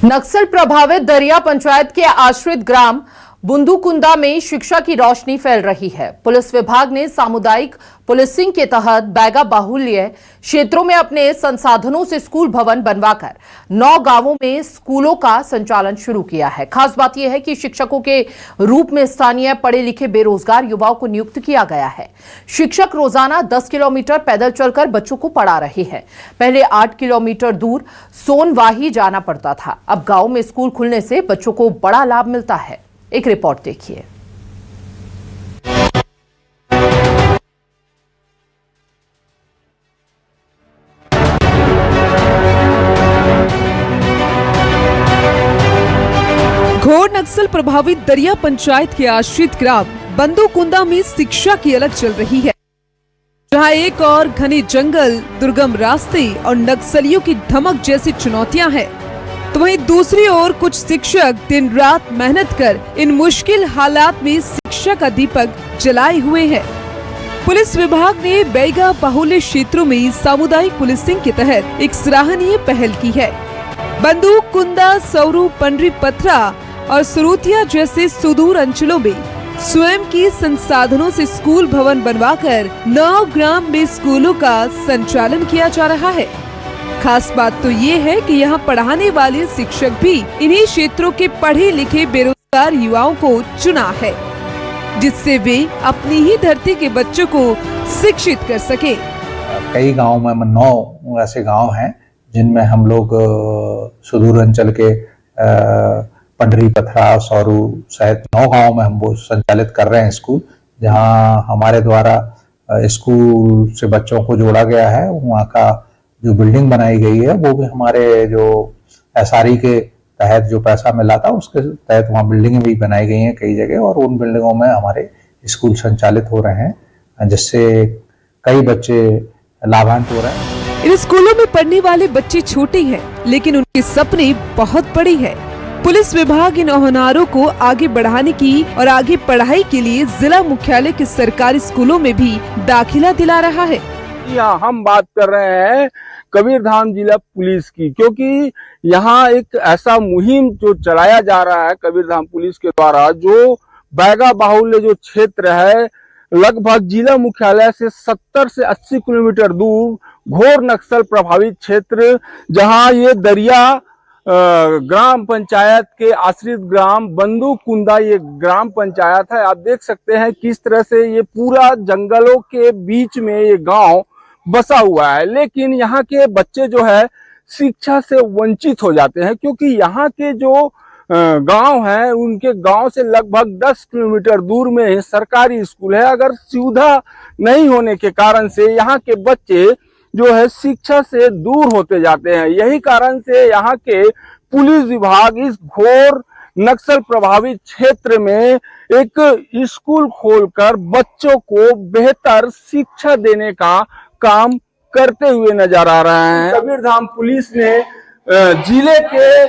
नक्सल प्रभावित दरिया पंचायत के आश्रित ग्राम बुंदूकुंदा में शिक्षा की रोशनी फैल रही है। पुलिस विभाग ने सामुदायिक पुलिसिंग के तहत बैगा बाहुल्य क्षेत्रों में अपने संसाधनों से स्कूल भवन बनवाकर 9 गांवों में स्कूलों का संचालन शुरू किया है। खास बात यह है कि शिक्षकों के रूप में स्थानीय पढ़े लिखे बेरोजगार युवाओं को नियुक्त किया गया है। शिक्षक रोजाना 10 किलोमीटर पैदल चलकर बच्चों को पढ़ा रहे हैं। पहले 8 किलोमीटर दूर सोनवाही जाना पड़ता था। अब गांव में स्कूल खुलने से बच्चों को बड़ा लाभ मिलता है। एक रिपोर्ट देखिए। घोर नक्सल प्रभावित दरिया पंचायत के आश्रित ग्राम बुंदूकुंदा में शिक्षा की अलग चल रही है, जहां एक और घने जंगल, दुर्गम रास्ते और नक्सलियों की धमक जैसी चुनौतियां हैं, तो वहीं दूसरी ओर कुछ शिक्षक दिन रात मेहनत कर इन मुश्किल हालात में शिक्षा का दीपक जलाए हुए हैं। पुलिस विभाग ने बैगा बाहुल्य क्षेत्रों में सामुदायिक पुलिसिंग के तहत एक सराहनीय पहल की है। बुंदूकुंदा, सौरू, पंडरी पथरा और सुरुतिया जैसे सुदूर अंचलों में स्वयं के संसाधनों से स्कूल भवन बनवाकर 9 ग्राम में स्कूलों का संचालन किया जा रहा है। खास बात तो ये है कि यहाँ पढ़ाने वाले शिक्षक भी इन्हीं क्षेत्रों के पढ़े लिखे बेरोजगार युवाओं को चुना है, जिससे वे अपनी ही धरती के बच्चों को शिक्षित कर सके। कई गाँव में 9 ऐसे गाँव हैं जिनमें हम लोग सुदूर अंचल के पंडरी पथरा, सौरू सहित 9 गाँव में हम वो संचालित कर रहे हैं स्कूल, जहाँ हमारे द्वारा स्कूल से बच्चों को जोड़ा गया है। वहाँ का जो बिल्डिंग बनाई गई है वो भी हमारे जो एसआरई के तहत जो पैसा मिला था उसके तहत वहाँ बिल्डिंगें भी बनाई गई हैं कई जगह, और उन बिल्डिंगों में हमारे स्कूल संचालित हो रहे हैं, जिससे कई बच्चे लाभान्वित हो रहे हैं। इन स्कूलों में पढ़ने वाले बच्चे छोटे हैं, लेकिन उनके सपने बहुत बड़े हैं। पुलिस विभाग इन होनहारों को आगे बढ़ाने की और आगे पढ़ाई के लिए जिला मुख्यालय के सरकारी स्कूलों में भी दाखिला दिला रहा है। यहाँ हम बात कर रहे हैं कबीरधाम जिला पुलिस की, क्योंकि यहाँ एक ऐसा मुहिम जो चलाया जा रहा है कबीरधाम पुलिस के द्वारा, जो बैगा बाहुल्य जो क्षेत्र है, लगभग जिला मुख्यालय से 70 से 80 किलोमीटर दूर घोर नक्सल प्रभावित क्षेत्र, जहाँ ये दरिया ग्राम पंचायत के आश्रित ग्राम बुंदूकुंदा ये ग्राम पंचायत है। आप देख सकते हैं किस तरह से ये पूरा जंगलों के बीच में ये गांव बसा हुआ है, लेकिन यहाँ के बच्चे जो है शिक्षा से वंचित हो जाते हैं, क्योंकि यहाँ के जो गांव हैं उनके गांव से लगभग 10 किलोमीटर दूर में सरकारी स्कूल है। अगर सुविधा नहीं होने के कारण से यहाँ के बच्चे जो है शिक्षा से दूर होते जाते हैं। यही कारण से यहाँ के पुलिस विभाग इस घोर नक्सल प्रभावित क्षेत्र में एक स्कूल खोलकर बच्चों को बेहतर शिक्षा देने का काम करते हुए नजर आ रहे हैं। कबीरधाम पुलिस ने जिले के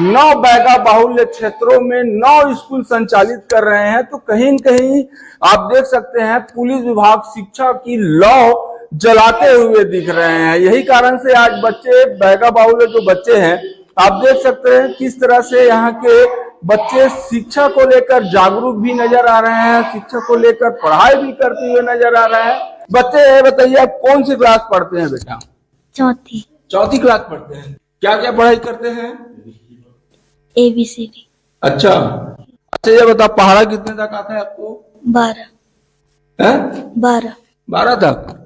9 बैगा बाहुल्य क्षेत्रों में 9 स्कूल संचालित कर रहे हैं, तो कहीं न कहीं आप देख सकते हैं पुलिस विभाग शिक्षा की लौ जलाते हुए दिख रहे हैं। यही कारण से आज बच्चे बैगा बाहुल्य जो बच्चे हैं, आप देख सकते हैं किस तरह से यहाँ के बच्चे शिक्षा को लेकर जागरूक भी नजर आ रहे हैं, शिक्षा को लेकर पढ़ाई भी करते हुए नजर आ रहे हैं। बच्चे बताइए आप कौन सी क्लास पढ़ते हैं बेटा? चौथी क्लास पढ़ते हैं। क्या क्या पढ़ाई करते हैं? ABCD। अच्छा, ये बता पहाड़ा कितने तक आता है आपको? 12 तक।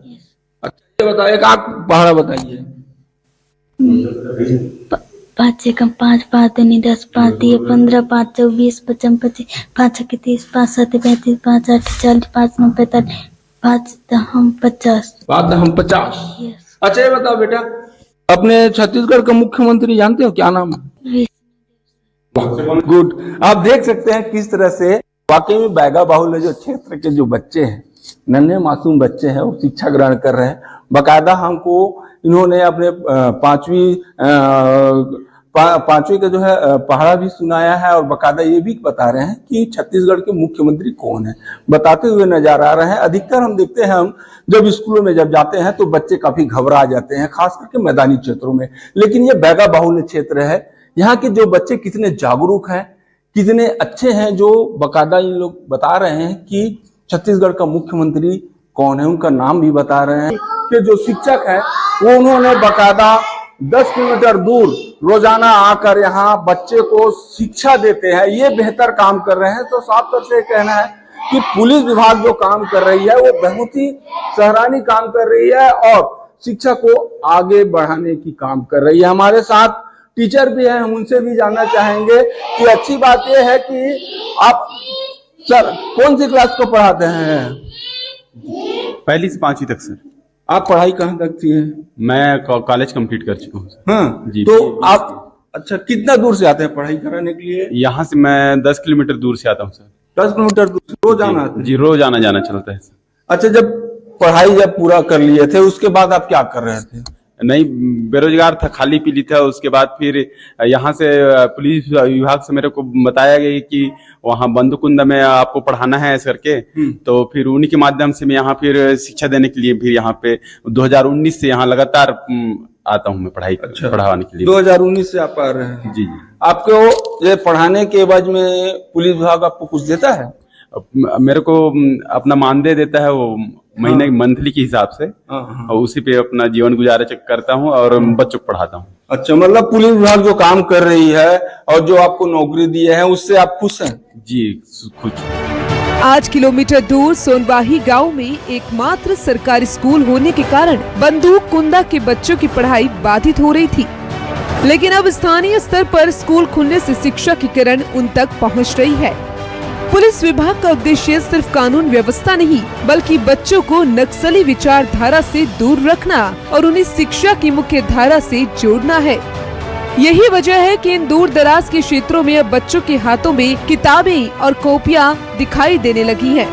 अच्छा, ये बताइए, एक आप पहाड़ा बताइए। 5 एकम 5, 5 दूनी 10, 5 दिए 15, 5 चौ 20, 55 25, 5 6 30, 5 7 35, 5 8 40, 5 9 45, 5 10 50। 5 10 50। अच्छा, ये बताओ बेटा, अपने छत्तीसगढ़ का मुख्यमंत्री जानते हो क्या नाम है? गुड। आप देख सकते हैं किस तरह से वाकई में बैगा बाहुल्य जो क्षेत्र के जो बच्चे हैं, नन्हे मासूम बच्चे हैं, वो शिक्षा ग्रहण कर रहे हैं। बाकायदा हमको इन्होंने अपने 5वीं का जो है पहाड़ा भी सुनाया है, और बाकायदा ये भी बता रहे हैं कि छत्तीसगढ़ के मुख्यमंत्री कौन है, बताते हुए नजर आ रहे हैं। अधिकतर हम देखते हैं, हम जब स्कूलों में जब जाते हैं तो बच्चे काफी घबरा जाते हैं, खास करके मैदानी क्षेत्रों में। लेकिन ये बैगा बाहुल्य क्षेत्र है, यहाँ के जो बच्चे कितने जागरूक हैं, कितने अच्छे हैं, जो बकायदा इन लोग बता रहे हैं कि छत्तीसगढ़ का मुख्यमंत्री कौन है, उनका नाम भी बता रहे हैं कि जो शिक्षक है वो उन्होंने बकायदा 10 किलोमीटर दूर रोजाना आकर यहाँ बच्चे को शिक्षा देते हैं, ये बेहतर काम कर रहे हैं। तो साफ तौर से कहना है कि पुलिस विभाग जो काम कर रही है वो बहुत ही सराहनीय काम कर रही है और शिक्षा को आगे बढ़ाने की काम कर रही है। हमारे साथ टीचर भी हैं, हम उनसे भी जानना चाहेंगे कि अच्छी बात यह है कि आप सर कौन सी क्लास को पढ़ाते हैं? पहली से 5वीं तक सर। आप पढ़ाई कहाँ तक की है? मैं कॉलेज कंप्लीट कर चुका हूँ सर। हाँ जी। तो आप अच्छा कितना दूर से आते हैं पढ़ाई कराने के लिए? यहाँ से मैं 10 किलोमीटर दूर से आता हूँ सर। 10 किलोमीटर दूर से रोज आना आता है? जी, रोज आना जाना चलता है सर। अच्छा, जब पढ़ाई जब पूरा कर लिए थे उसके बाद आप क्या कर रहे थे? नहीं, बेरोजगार था, खाली पीली था। उसके बाद फिर यहाँ से पुलिस विभाग से मेरे को बताया गया कि वहाँ बंदूकुंदा में आपको पढ़ाना है ऐसे करके। तो फिर उन्हीं के माध्यम से मैं यहाँ फिर शिक्षा देने के लिए फिर यहाँ पे 2019 से यहाँ लगातार आता हूँ मैं पढ़ाने के लिए। 2019 से आप आ रहे हैं? जी जी। आपको ये पढ़ाने के एवज में पुलिस विभाग आपको कुछ देता है? मेरे को अपना मानदेय देता है, वो महीने मंथली के हिसाब से, और उसी पे अपना जीवन गुजारा करता हूँ और बच्चों को पढ़ाता हूँ। अच्छा, मतलब पुलिस विभाग जो काम कर रही है और जो आपको नौकरी दी है उससे आप खुश हैं? जी खुश। 8 किलोमीटर दूर सोनवाही गांव में एकमात्र सरकारी स्कूल होने के कारण बंदूक कुंदा के बच्चों की पढ़ाई बाधित हो रही थी, लेकिन अब स्थानीय स्तर पर स्कूल खुलने से शिक्षा की किरण उन तक पहुंच रही है। पुलिस विभाग का उद्देश्य सिर्फ कानून व्यवस्था नहीं, बल्कि बच्चों को नक्सली विचारधारा से दूर रखना और उन्हें शिक्षा की मुख्य धारा से जोड़ना है। यही वजह है कि इन दूर दराज के क्षेत्रों में अब बच्चों के हाथों में किताबें और कॉपियां दिखाई देने लगी हैं।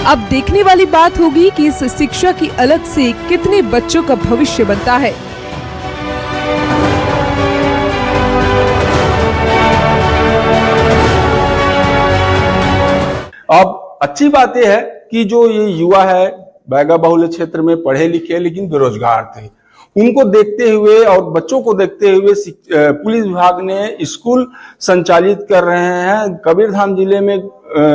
अब देखने वाली बात होगी कि इस शिक्षा की अलग से कितने बच्चों का भविष्य बनता है। अब अच्छी बात यह है कि जो ये युवा है बैगा बहुल्य क्षेत्र में पढ़े लिखे लेकिन बेरोजगार थे, उनको देखते हुए और बच्चों को देखते हुए पुलिस विभाग ने स्कूल संचालित कर रहे हैं। कबीरधाम जिले में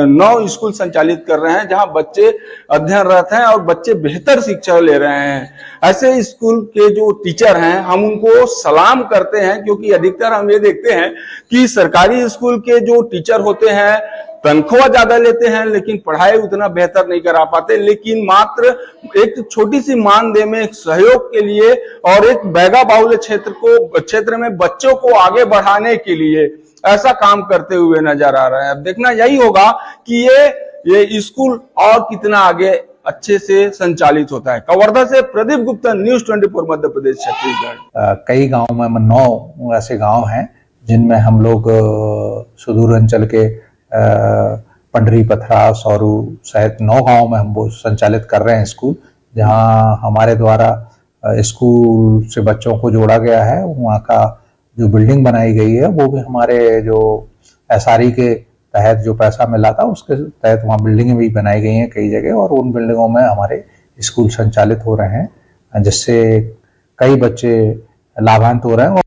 9 स्कूल संचालित कर रहे हैं जहां बच्चे अध्ययनरत हैं और बच्चे बेहतर शिक्षा ले रहे हैं। ऐसे स्कूल के जो टीचर हैं हम उनको सलाम करते हैं, क्योंकि अधिकतर हम ये देखते हैं कि सरकारी स्कूल के जो टीचर होते हैं तनख्वाह ज्यादा लेते हैं लेकिन पढ़ाई उतना बेहतर नहीं करा पाते। लेकिन मात्र एक छोटी सी मानदेय में एक सहयोग के लिए और एक बैगा बाहुल्य क्षेत्र में बच्चों को आगे बढ़ाने के लिए ऐसा काम करते हुए नजर आ रहा है। अब देखना यही होगा कि ये स्कूल और कितना आगे अच्छे से संचालित होता है। कवर्धा से प्रदीप गुप्ता, न्यूज़ 24 मध्य प्रदेश छत्तीसगढ़। कई गाँव में 9 ऐसे गाँव हैं जिनमें हम लोग सुदूर अंचल के पंडरी, पथरा, सौरू सहित 9 गाँव में हम वो संचालित कर रहे हैं स्कूल, जहां हमारे द्वारा स्कूल से बच्चों को जोड़ा गया है। वहाँ का जो बिल्डिंग बनाई गई है वो भी हमारे जो SRE के तहत जो पैसा मिला था उसके तहत वहाँ बिल्डिंगें भी बनाई गई हैं कई जगह, और उन बिल्डिंगों में हमारे स्कूल संचालित हो रहे हैं जिससे कई बच्चे लाभान्वित हो रहे हैं।